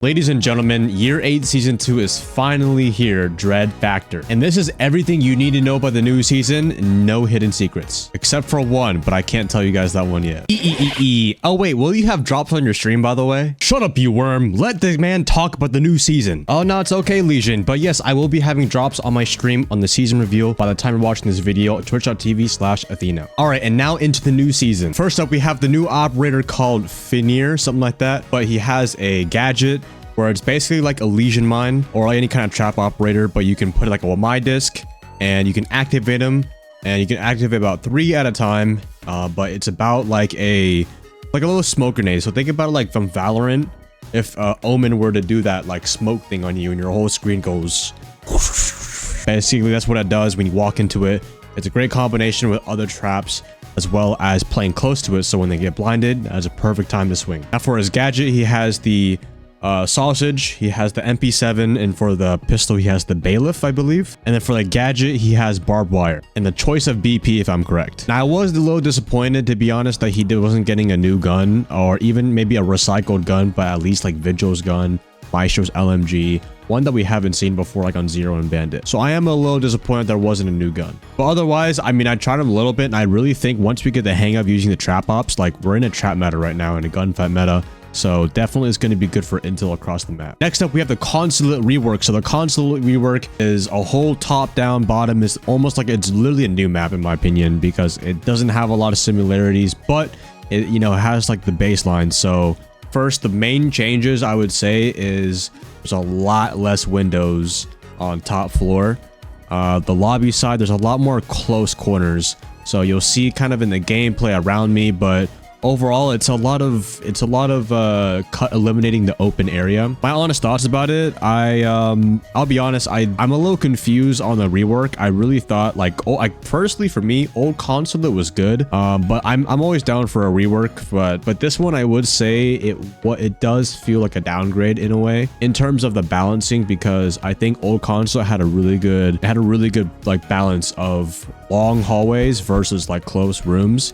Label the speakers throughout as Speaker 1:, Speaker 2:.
Speaker 1: Ladies and gentlemen, Year 8 Season 2 is finally here, Dread Factor. And this is everything you need to know about the new season, no hidden secrets. Except for one, but I can't tell you guys that one yet. Oh wait, will you have drops on your stream, by the way? Shut up, you worm. Let the man talk about the new season. Oh no, it's okay, Legion. But yes, I will be having drops on my stream on the season reveal by the time you're watching this video at twitch.tv/Athieno. Alright, and now into the new season. First up, we have the new operator called Athieno, something like that. But he has a gadget where it's basically like a Legion mine or like any kind of trap operator, but you can put like a my disc and you can activate him, and you can activate about 3 at a time. But it's about like a little smoke grenade. So think about it like from Valorant. If Omen were to do that like smoke thing on you and your whole screen goes, basically that's what it does when you walk into it. It's a great combination with other traps as well as playing close to it, so when they get blinded, that's a perfect time to swing. Now for his gadget, he has the sausage, he has the MP7, and for the pistol he has the bailiff, I believe. And then for the gadget he has barbed wire and the choice of BP, if I'm correct. Now I was a little disappointed, to be honest, that he wasn't getting a new gun or even maybe a recycled gun, but at least like Vigil's gun, Maestro's LMG, one that we haven't seen before like on Zero and Bandit. So I am a little disappointed there wasn't a new gun. But otherwise, I mean, I tried him a little bit, and I really think once we get the hang of using the trap ops, like we're in a trap meta right now, in a gunfight meta. So definitely it's going to be good for intel across the map. Next up, we have the Consulate Rework. So the Consulate Rework is a whole top down bottom. Is almost like it's literally a new map in my opinion, because it doesn't have a lot of similarities, but it, you know, it has like the baseline. So first, the main changes I would say is there's a lot less windows on top floor. The lobby side, there's a lot more close corners. So you'll see kind of in the gameplay around me, but overall, it's a lot of eliminating the open area. My honest thoughts about it, I'll be honest, I'm a little confused on the rework. I really thought personally for me, old Consulate was good, but I'm always down for a rework. But this one, I would say it does feel like a downgrade in a way in terms of the balancing, because I think old Consulate had a really good like balance of long hallways versus like close rooms.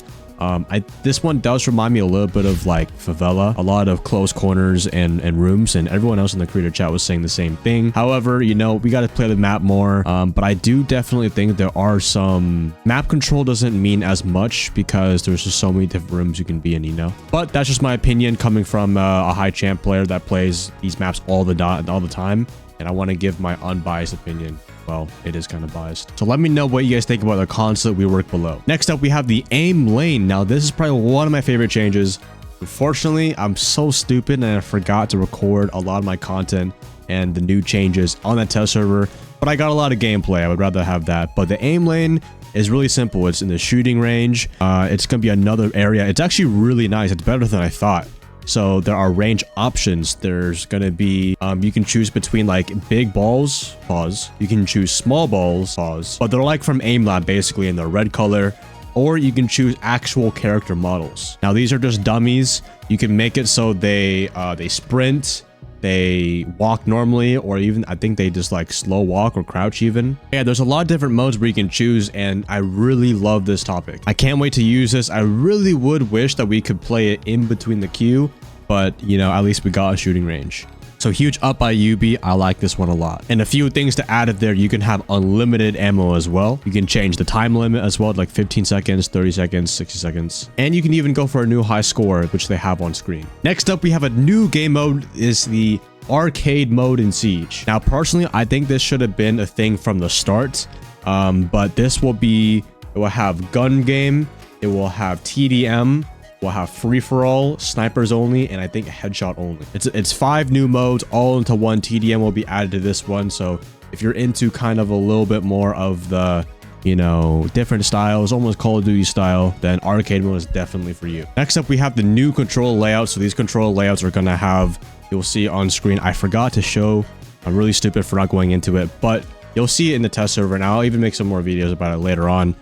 Speaker 1: This one does remind me a little bit of like Favela, a lot of close corners and rooms, and everyone else in the creator chat was saying the same thing. However, you know, we got to play the map more, but I do definitely think there are some map control doesn't mean as much because there's just so many different rooms you can be in, you know. But that's just my opinion coming from a high champ player that plays these maps all the time, and I want to give my unbiased opinion. Well, it is kind of biased. So let me know what you guys think about the Consulate Rework below. Next up, we have the aim lane. Now, this is probably one of my favorite changes. Unfortunately, I'm so stupid and I forgot to record a lot of my content and the new changes on that test server, but I got a lot of gameplay. I would rather have that. But the aim lane is really simple. It's in the shooting range. It's going to be another area. It's actually really nice. It's better than I thought. So there are range options. There's going to be, you can choose between like big balls, pause. You can choose small balls, pause. But they're like from AimLab basically, in the red color. Or you can choose actual character models. Now these are just dummies. You can make it so they sprint, they walk normally, or even I think they just like slow walk or crouch even. Yeah, there's a lot of different modes where you can choose, and I really love this topic. I can't wait to use this. I really would wish that we could play it in between the queue, but you know, at least we got a shooting range. So huge up by Ubi. I like this one a lot. And a few things to add if there, you can have unlimited ammo as well. You can change the time limit as well, like 15 seconds, 30 seconds, 60 seconds. And you can even go for a new high score, which they have on screen. Next up, we have a new game mode, is the arcade mode in Siege. Now, personally, I think this should have been a thing from the start. But this will be, it will have gun game, it will have TDM, we'll have free-for-all, snipers only, and I think headshot only. It's 5 new modes all into one. TDM will be added to this one. So if you're into kind of a little bit more of the, you know, different styles, almost Call of Duty style, then arcade mode is definitely for you. Next up, we have the new control layout. So these control layouts are going to have, you'll see on screen. I forgot to show. I'm really stupid for not going into it, but you'll see it in the test server, and I'll even make some more videos about it later on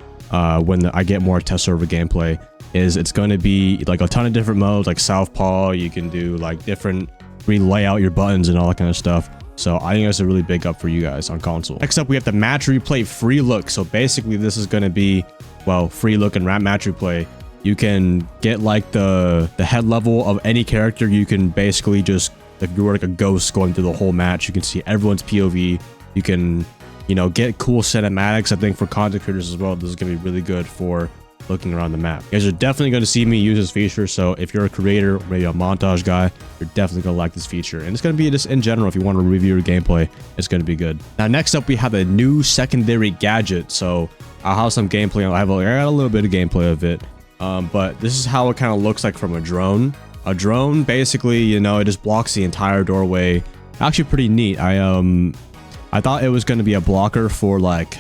Speaker 1: when I get more test server gameplay. It's going to be like a ton of different modes, like Southpaw. You can do like different, relay out your buttons and all that kind of stuff. So I think that's a really big up for you guys on console. Next up, we have the match replay free look. So basically this is going to be, well, free look and match replay. You can get like the head level of any character. You can basically just if you were like a ghost going through the whole match, you can see everyone's POV. You can, you know, get cool cinematics. I think for content creators as well, this is going to be really good for looking around the map. You guys are definitely going to see me use this feature, so if you're a creator or maybe a montage guy, you're definitely going to like this feature. And it's going to be just in general, if you want to review your gameplay, it's going to be good. Now next up, we have a new secondary gadget. So I'll have some gameplay. I got a little bit of gameplay of it, but this is how it kind of looks like from a drone. A drone, basically, you know, it just blocks the entire doorway. Actually pretty neat. I thought it was going to be a blocker for like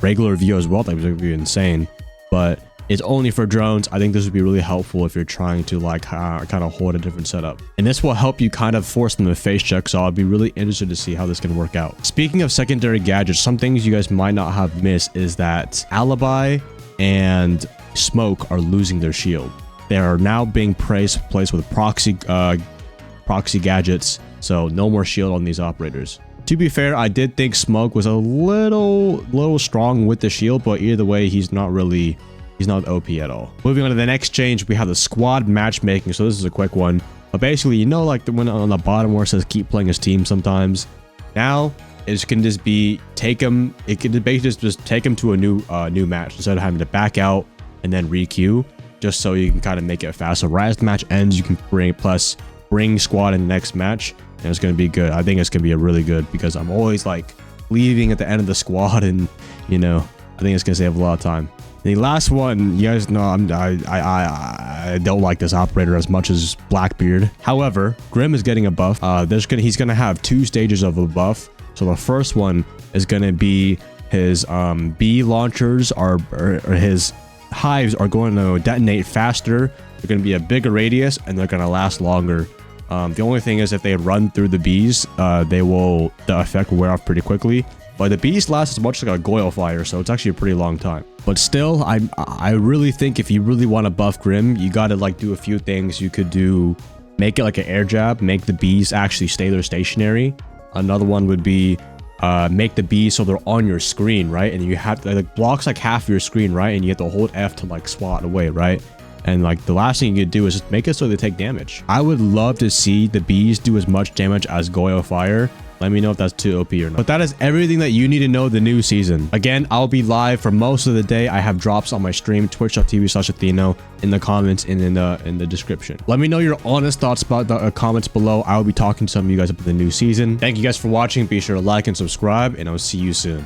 Speaker 1: regular view as well. That was going to be insane, but it's only for drones. I think this would be really helpful if you're trying to like kind of hold a different setup. And this will help you kind of force them to face check. So I'll be really interested to see how this can work out. Speaking of secondary gadgets, some things you guys might not have missed is that Alibi and Smoke are losing their shield. They are now being placed with proxy gadgets. So no more shield on these operators. To be fair, I did think Smoke was a little strong with the shield, but either way, he's not OP at all. Moving on to the next change, we have the squad matchmaking. So this is a quick one, but basically, you know, like the one on the bottom where it says keep playing as team sometimes. Now it can just be take him. It can basically just take him to a new match instead of having to back out and then re-queue, just so you can kind of make it fast. So right as the match ends, you can bring squad in the next match, and it's going to be good. I think it's going to be a really good, because I'm always like leaving at the end of the squad, and you know, I think it's going to save a lot of time. The last one, you guys know I don't like this operator as much as Blackbeard. However, Grim is getting a buff. He's gonna have 2 stages of a buff. So the first one is gonna be his B launchers or his hives are going to detonate faster. They're gonna be a bigger radius and they're gonna last longer. The only thing is if they run through the bees, the effect will wear off pretty quickly. But the bees last as much like a Goyle fire, so it's actually a pretty long time. But still, I really think if you really want to buff Grim, you gotta like do a few things. You could make it like an air jab, make the bees actually stay there stationary. Another one would be make the bees so they're on your screen, right? And you have to like blocks like half of your screen, right? And you have to hold F to like swat away, right? And like the last thing you could do is just make it so they take damage. I would love to see the bees do as much damage as Goyle fire. Let me know if that's too OP or not. But that is everything that you need to know the new season. Again, I'll be live for most of the day. I have drops on my stream, twitch.tv/Athieno, in the comments and in the description. Let me know your honest thoughts about the comments below. I will be talking to some of you guys about the new season. Thank you guys for watching. Be sure to like and subscribe, and I'll see you soon.